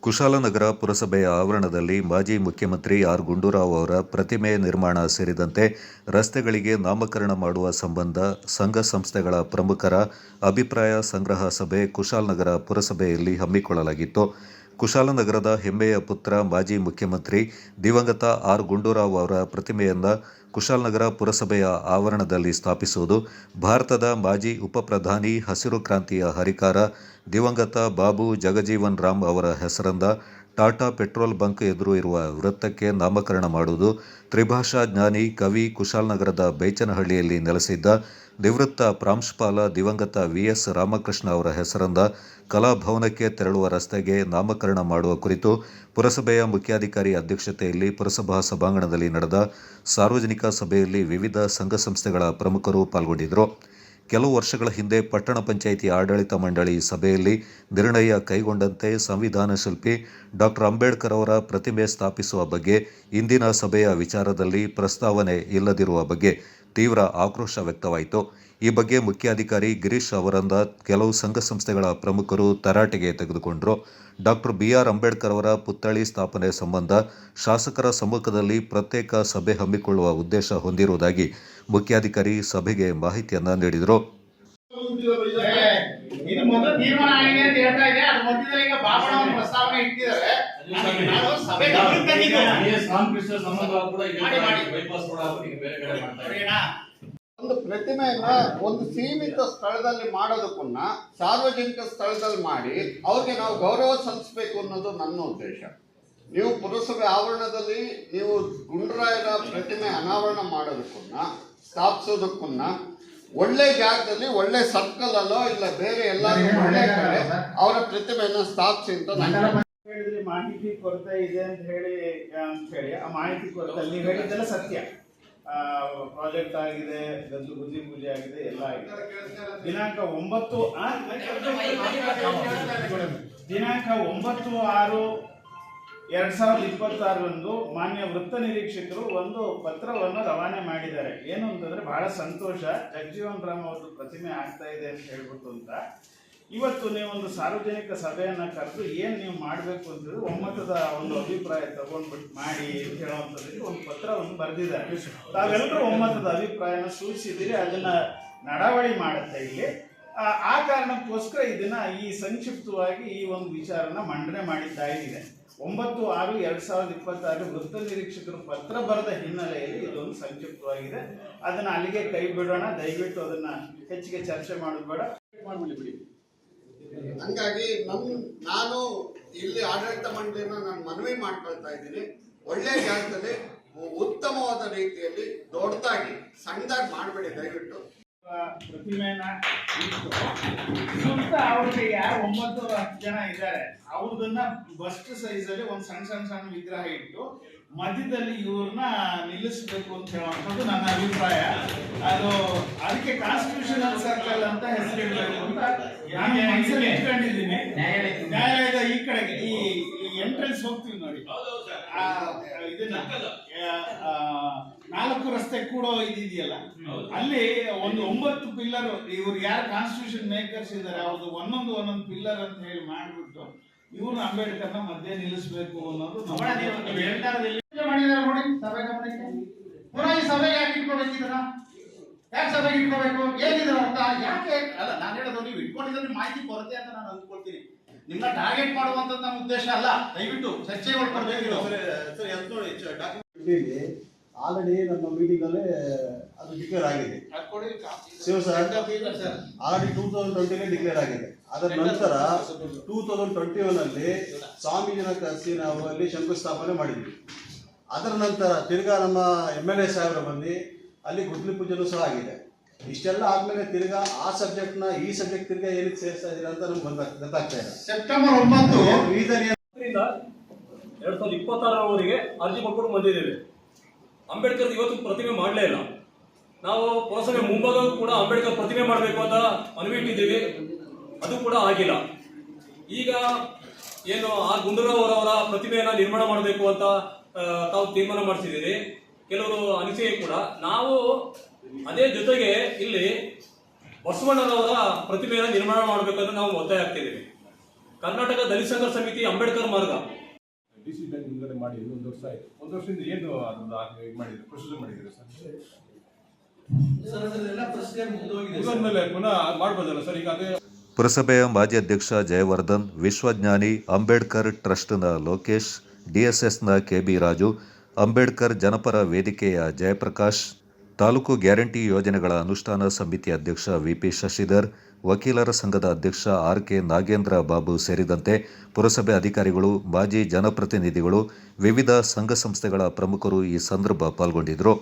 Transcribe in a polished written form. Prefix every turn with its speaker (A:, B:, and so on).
A: ಕುಶಾಲನಗರ ಪುರಸಭೆಯ ಆವರಣದಲ್ಲಿ ಮಾಜಿ ಮುಖ್ಯಮಂತ್ರಿ ಆರ್. ಗುಂಡೂರಾವ್ ಅವರ ಪ್ರತಿಮೆ ನಿರ್ಮಾಣ ಸೇರಿದಂತೆ ರಸ್ತೆಗಳಿಗೆ ನಾಮಕರಣ ಮಾಡುವ ಸಂಬಂಧ ಸಂಘ ಸಂಸ್ಥೆಗಳ ಪ್ರಮುಖರ ಅಭಿಪ್ರಾಯ ಸಂಗ್ರಹ ಸಭೆ ಕುಶಾಲನಗರ ಪುರಸಭೆಯಲ್ಲಿ ಹಮ್ಮಿಕೊಳ್ಳಲಾಗಿತ್ತು. ಕುಶಾಲನಗರದ ಹೆಮ್ಮೆಯ ಪುತ್ರ ಮಾಜಿ ಮುಖ್ಯಮಂತ್ರಿ ದಿವಂಗತ ಆರ್. ಗುಂಡೂರಾವ್ ಅವರ ಪ್ರತಿಮೆಯನ್ನು ಕುಶಾಲನಗರ ಪುರಸಭೆಯ ಆವರಣದಲ್ಲಿ ಸ್ಥಾಪಿಸುವುದು, ಭಾರತದ ಮಾಜಿ ಉಪಪ್ರಧಾನಿ, ಹಸಿರು ಕ್ರಾಂತಿಯ ಹರಿಕಾರ ದಿವಂಗತ ಬಾಬು ಜಗಜೀವನ್ ರಾಮ್ ಅವರ ಹೆಸರಿಂದ ಟಾಟಾ ಪೆಟ್ರೋಲ್ ಬಂಕ್ ಎದುರು ಇರುವ ವೃತ್ತಕ್ಕೆ ನಾಮಕರಣ ಮಾಡುವುದು, ತ್ರಿಭಾಷಾ ಜ್ಞಾನಿ, ಕವಿ, ಕುಶಾಲನಗರದ ಬೈಚನಹಳ್ಳಿಯಲ್ಲಿ ನೆಲೆಸಿದ್ದ ನಿವೃತ್ತ ಪ್ರಾಂಶುಪಾಲ ದಿವಂಗತ ವಿ.ಎಸ್. ರಾಮಕೃಷ್ಣ ಅವರ ಹೆಸರಿಂದ ಕಲಾಭವನಕ್ಕೆ ತೆರಳುವ ರಸ್ತೆಗೆ ನಾಮಕರಣ ಮಾಡುವ ಕುರಿತು ಪುರಸಭೆಯ ಮುಖ್ಯಾಧಿಕಾರಿ ಅಧ್ಯಕ್ಷತೆಯಲ್ಲಿ ಪುರಸಭಾ ಸಭಾಂಗಣದಲ್ಲಿ ನಡೆದ ಸಾರ್ವಜನಿಕ ಸಭೆಯಲ್ಲಿ ವಿವಿಧ ಸಂಘ ಸಂಸ್ಥೆಗಳ ಪ್ರಮುಖರು ಪಾಲ್ಗೊಂಡಿದ್ದರು. ಕೆಲವು ವರ್ಷಗಳ ಹಿಂದೆ ಪಟ್ಟಣ ಪಂಚಾಯಿತಿ ಆಡಳಿತ ಮಂಡಳಿ ಸಭೆಯಲ್ಲಿ ನಿರ್ಣಯ ಕೈಗೊಂಡಂತೆ ಸಂವಿಧಾನ ಶಿಲ್ಪಿ ಡಾ. ಅಂಬೇಡ್ಕರ್ ಅವರ ಪ್ರತಿಮೆ ಸ್ಥಾಪಿಸುವ ಬಗ್ಗೆ ಇಂದಿನ ಸಭೆಯ ವಿಚಾರದಲ್ಲಿ ಪ್ರಸ್ತಾವನೆ ಇಲ್ಲದಿರುವ ಬಗ್ಗೆ ತೀವ್ರ ಆಕ್ರೋಶ ವ್ಯಕ್ತವಾಯಿತು. ಈ ಬಗ್ಗೆ ಮುಖ್ಯಾಧಿಕಾರಿ ಗಿರೀಶ್ ಅವರಿಂದ ಕೆಲವು ಸಂಘ ಸಂಸ್ಥೆಗಳ ಪ್ರಮುಖರು ತರಾಟೆಗೆ ತೆಗೆದುಕೊಂಡರು. ಡಾ. ಬಿ.ಆರ್. ಅಂಬೇಡ್ಕರ್ ಅವರ ಪುತ್ಥಳಿ ಸ್ಥಾಪನೆ ಸಂಬಂಧ ಶಾಸಕರ ಸಮ್ಮುಖದಲ್ಲಿ ಪ್ರತ್ಯೇಕ ಸಭೆ ಹಮ್ಮಿಕೊಳ್ಳುವ ಉದ್ದೇಶ ಹೊಂದಿರುವುದಾಗಿ ಮುಖ್ಯಾಧಿಕಾರಿ ಸಭೆಗೆ ಮಾಹಿತಿಯನ್ನ ನೀಡಿದರು.
B: ಒಂದು ಪ್ರತಿಮೆಯನ್ನ ಒಂದು ಸೀಮಿತ ಸ್ಥಳದಲ್ಲಿ ಮಾಡೋದಕ್ಕನ್ನ ಸಾರ್ವಜನಿಕ ಸ್ಥಳದಲ್ಲಿ ಮಾಡಿ ಅವ್ರಿಗೆ ನಾವು ಗೌರವ ಸಲ್ಲಿಸಬೇಕು ಅನ್ನೋದು ನನ್ನ ಉದ್ದೇಶ. ನೀವು ಪುರಸಭೆ ಆವರಣದಲ್ಲಿ ನೀವು ಗುಂಡೂರಾಯರ ಪ್ರತಿಮೆ ಅನಾವರಣ ಮಾಡೋದಕ್ಕನ್ನ ಸ್ಥಾಪಿಸೋದಕ್ಕನ್ನ ಒಳ್ಳೆ ಜಾಗದಲ್ಲಿ ಒಳ್ಳೆ ಸರ್ಕಲ್ ಅಲ್ಲೋ ಇಲ್ಲ ಬೇರೆ ಎಲ್ಲಾದ್ರೂ ಒಳ್ಳೆ ಕಡೆ ಅವರ ಪ್ರತಿಮೆಯನ್ನ ಸ್ಥಾಪಿಸಿ ಅಂತ ನಾನು
C: ಹೇಳಿದ್ರಿ. ಮಾಹಿತಿ ಕೊರತೆ ಇದೆ ಅಂತ ಹೇಳಿ ಆ ಮಾಹಿತಿ ಕೊರತೆ ನೀವು ಹೇಳಿದ್ದೆಲ್ಲ ಸತ್ಯ. ಪ್ರಾಜೆಕ್ಟ್ ಆಗಿದೆ, ಗದ್ದು ಬುದ್ಧಿ ಪೂಜೆ ಆಗಿದೆ, ಎಲ್ಲ ಆಗಿದೆ. ದಿನಾಂಕ 9/6/2026 ಮಾನ್ಯ ವೃತ್ತ ನಿರೀಕ್ಷಕರು ಒಂದು ಪತ್ರವನ್ನು ರವಾನೆ ಮಾಡಿದ್ದಾರೆ. ಏನು ಅಂತಂದ್ರೆ ಬಹಳ ಸಂತೋಷ, ಜಗಜೀವನ್ ರಾಮ್ ಅವ್ರದ್ದು ಪ್ರತಿಮೆ ಆಗ್ತಾ ಇದೆ ಅಂತ ಹೇಳ್ಬಿಟ್ಟು ಅಂತ. ಇವತ್ತು ನೀವು ಒಂದು ಸಾರ್ವಜನಿಕ ಸಭೆಯನ್ನ ಕರೆದು ಏನ್ ನೀವು ಮಾಡಬೇಕು ಅಂತಂದ್ರೆ ಒಮ್ಮತದ ಒಂದು ಅಭಿಪ್ರಾಯ ತಗೊಂಡ್ಬಿಟ್ಟು ಮಾಡಿ ಅಂತ ಹೇಳುವಂಥದ್ದಕ್ಕೆ ಒಂದು ಪತ್ರವನ್ನು ಬರೆದಿದ್ದಾರೆ. ತಾವೆಲ್ಲರೂ ಒಮ್ಮತದ ಅಭಿಪ್ರಾಯನ ಸೂಚಿಸಿದಿರಿ, ಅದನ್ನ ನಡಾವಳಿ ಮಾಡುತ್ತೆ ಇಲ್ಲಿ. ಆ ಕಾರಣಕ್ಕೋಸ್ಕರ ಇದನ್ನ ಈ ಸಂಕ್ಷಿಪ್ತವಾಗಿ ಈ ಒಂದು ವಿಚಾರನ ಮಂಡನೆ ಮಾಡಿದ್ದಾಗಿದೆ. 9/6/2026 ವೃತ್ತ ನಿರೀಕ್ಷಕರು ಪತ್ರ ಬರೆದ ಹಿನ್ನೆಲೆಯಲ್ಲಿ ಇದೊಂದು ಸಂಕ್ಷಿಪ್ತವಾಗಿದೆ. ಅದನ್ನ ಅಲ್ಲಿಗೆ ಕೈ ಬಿಡೋಣ. ದಯವಿಟ್ಟು ಅದನ್ನ ಹೆಚ್ಚಿಗೆ ಚರ್ಚೆ ಮಾಡೋದು ಬೇಡ.
B: ಹಂಗಾಗಿ ನಾನು ಇಲ್ಲಿ ಆಡಳಿತ ಮಂಡಳಿಯನ್ನ ನಾನು ಮನವಿ ಮಾಡ್ಕೊಳ್ತಾ ಇದ್ದೀನಿ. ಒಳ್ಳೆ ಜಾಗದಲ್ಲಿ ಉತ್ತಮವಾದ ರೀತಿಯಲ್ಲಿ ದೊಡ್ಡದಾಗಿ ಸಣ್ಣದಾಗಿ ಮಾಡಬೇಡಿ ದಯವಿಟ್ಟು.
C: ಪ್ರತಿಮೆನ ಸುತ್ತ ಅವ್ರಿಗೆ ಯಾರು 9-10 ಜನ ಇದ್ದಾರೆ ಅವ್ರದನ್ನ ಬಸ್ಟ್ ಸೈಜ್ ಅಲ್ಲಿ ಒಂದು ಸಣ್ಣ ವಿಗ್ರಹ ಇಟ್ಟು ಮಧ್ಯದಲ್ಲಿ ಇವ್ರನ್ನ ನಿಲ್ಲಿಸಬೇಕು ಅಂತ ಹೇಳುವಂಥದ್ದು ನನ್ನ ಅಭಿಪ್ರಾಯ. ಅದು ಅದಕ್ಕೆ ಕಾನ್ಸ್ಟಿಟ್ಯೂಷನಲ್ ಸರ್ಕಲ್ ಅಂತ ಹೆಸರಿಡಬೇಕು ಅಂತ ನಾನು ಮನಸ್ಸಲ್ಲಿ ಇಟ್ಕೊಂಡಿದ್ದೀನಿ. ನ್ಯಾಯಾಲಯದ ಈ ಕಡೆಗೆ ಈ ಎಂಟ್ರೆನ್ಸ್ ಹೋಗ್ತೀವಿ ನೋಡಿ, ಇದನ್ನ 4 ರಸ್ತೆ ಕೂಡೋ ಇದೆಯಲ್ಲ, ಅಲ್ಲಿ ಒಂದು 9 ಪಿಲ್ಲರ್ ಇವ್ರು ಯಾರು ಕಾನ್ಸ್ಟಿಟ್ಯೂಷನ್ ಮೇಕರ್ಸ್ ಇದ್ದಾರೆ ಅವ್ರದ್ದು ಒಂದೊಂದು ಪಿಲ್ಲರ್ ಅಂತ ಹೇಳಿ ಮಾಡ್ಬಿಟ್ಟು ಇವ್ರು ಅಂಬೇಡ್ಕರ್ನ ಮಧ್ಯೆ ನಿಲ್ಲಿಸಬೇಕು ಅನ್ನೋದು
D: ಮಾಡಿದ್ದಾರೆ ನೋಡಿ. ಸಭೆ ಗಮನಕ್ಕೆ ಪುನಃ ಈ ಸಭೆ ಯಾಕೆ ಇಟ್ಕೋಬೇಕಿದ್ರ? ಯಾಕೆ ಸಭೆಗೆ ಇಟ್ಕೋಬೇಕು? ಏನಿದೆ ಅಂತ ಯಾಕೆ ಅಲ್ಲ, ನಾನು ಹೇಳೋದು ನೀವು ಇಟ್ಕೊಂಡಿದ್ರೆ ಮಾಹಿತಿ ಕೊರತೆ ಅಂತ ನಾನು ಅಂದ್ಕೊಳ್ತೀನಿ. ನಿಮ್ಮನ್ನ ಟಾರ್ಗೆಟ್ ಮಾಡುವಂತದ್ದು ನಮ್ಮ ಉದ್ದೇಶ ಅಲ್ಲ. ದಯವಿಟ್ಟು ಚರ್ಚೆಗೆ ಒಳಪಡಬೇಕಿರೋ
E: ಆಲ್ರೆಡಿ ನಮ್ಮ ಮೀಟಿಂಗ್ ಅಲ್ಲಿ ಅದು ಡಿಕ್ಲೇರ್ ಆಗಿದೆ. ಆಲ್ರೆಡಿ 2020 ಡಿಕ್ಲೇರ್ ಆಗಿದೆ. ಅದರ ನಂತರ 2021 ಅಲ್ಲಿ ಸ್ವಾಮೀಜಿನ ಕರೆಸಿ ನಾವು ಅಲ್ಲಿ ಶಂಕುಸ್ಥಾಪನೆ ಮಾಡಿದ್ವಿ. ಅದರ ನಂತರ ತಿರ್ಗಾ ನಮ್ಮ MLA ಸಾಹೇಬರ ಬಂದು ಅಲ್ಲಿ ಗುದ್ಲಿ ಪೂಜೆನೂ ಸಹ ಆಗಿದೆ. ಇಷ್ಟೆಲ್ಲ ಆದ್ಮೇಲೆ ತಿರ್ಗಾ ಆ ಸಬ್ಜೆಕ್ಟ್ ನ ಈ ಸಬ್ಜೆಕ್ಟ್ ತಿರ್ಗಾ ಏನಕ್ಕೆ ಸೇರಿಸ್ತಾ ಇದ್ದೀರಾ ಅಂತ ನಮ್ಗೆ ಗೊತ್ತಾಗ್ತಾ ಇಲ್ಲ.
D: ಸೆಪ್ಟೆಂಬರ್ 9
F: 2026 ಅರ್ಜಿ ಕೊಟ್ಕೊಂಡು ಬಂದಿದ್ದೇವೆ. ಅಂಬೇಡ್ಕರ್ ಇವತ್ತು ಪ್ರತಿಮೆ ಮಾಡಲೇ ಇಲ್ಲ. ನಾವು ಪುರಸಭೆ ಮುಂಭಾಗ ಕೂಡ ಅಂಬೇಡ್ಕರ್ ಪ್ರತಿಮೆ ಮಾಡಬೇಕು ಅಂತ ಮನವಿ ಇಟ್ಟಿದ್ದೀವಿ, ಅದು ಕೂಡ ಆಗಿಲ್ಲ. ಈಗ ಏನು ಆರ್. ಗುಂಡೂರಾವ್ ಅವರ ಪ್ರತಿಮೆಯನ್ನ ನಿರ್ಮಾಣ ಮಾಡಬೇಕು ಅಂತ ತಾವು ತೀರ್ಮಾನ ಮಾಡಿಸಿದ್ದೀರಿ. ಕೆಲವರು ಅನಿಸಿಕೆ ಕೂಡ ನಾವು ಅದೇ ಜೊತೆಗೆ ಇಲ್ಲಿ ಬಸವಣ್ಣನವರ ಪ್ರತಿಮೆಯನ್ನು ನಿರ್ಮಾಣ ಮಾಡಬೇಕಂತ ನಾವು ಒತ್ತಾಯ ಆಗ್ತಿದ್ದೀವಿ. ಕರ್ನಾಟಕ ದಲಿತ ಸಂಘರ್ಷ ಸಮಿತಿ ಅಂಬೇಡ್ಕರ್ ಮಾರ್ಗ
G: ಡಿಸಿ ಬ್ಯಾಂಕ್ ಮುಂದೆ ಮಾಡಿ 1 ವರ್ಷ ಆಯ್ತು. 1 ವರ್ಷದಿಂದ ಏನು ಅದನ್ನ ಮಾಡಿದ್ರು, ಪ್ರೊಸೀಜರ್ ಮಾಡಿದ್ರು ಸರ್. ಮುಗಿದ್ಮೇಲೆ ಪುನಃ ಮಾಡ್ಬೋದಲ್ಲ ಸರ್. ಈಗ ಅದೇ
A: ಪುರಸಭೆಯ ಮಾಜಿ ಅಧ್ಯಕ್ಷ ಜಯವರ್ಧನ್, ವಿಶ್ವಜ್ಞಾನಿ ಅಂಬೇಡ್ಕರ್ ಟ್ರಸ್ಟ್ನ ಲೋಕೇಶ್, ಡಿಎಸ್ಎಸ್ನ ಕೆಬಿ ರಾಜು, ಅಂಬೇಡ್ಕರ್ ಜನಪರ ವೇದಿಕೆಯ ಜಯಪ್ರಕಾಶ್, ತಾಲೂಕು ಗ್ಯಾರಂಟಿ ಯೋಜನೆಗಳ ಅನುಷ್ಠಾನ ಸಮಿತಿ ಅಧ್ಯಕ್ಷ ವಿಪಿ ಶಶಿಧರ್, ವಕೀಲರ ಸಂಘದ ಅಧ್ಯಕ್ಷ ಆರ್ಕೆ ನಾಗೇಂದ್ರ ಬಾಬು ಸೇರಿದಂತೆ ಪುರಸಭೆ ಅಧಿಕಾರಿಗಳು, ಮಾಜಿ ಜನಪ್ರತಿನಿಧಿಗಳು, ವಿವಿಧ ಸಂಘ ಸಂಸ್ಥೆಗಳ ಪ್ರಮುಖರು ಈ ಸಂದರ್ಭ ಪಾಲ್ಗೊಂಡಿದ್ದರು.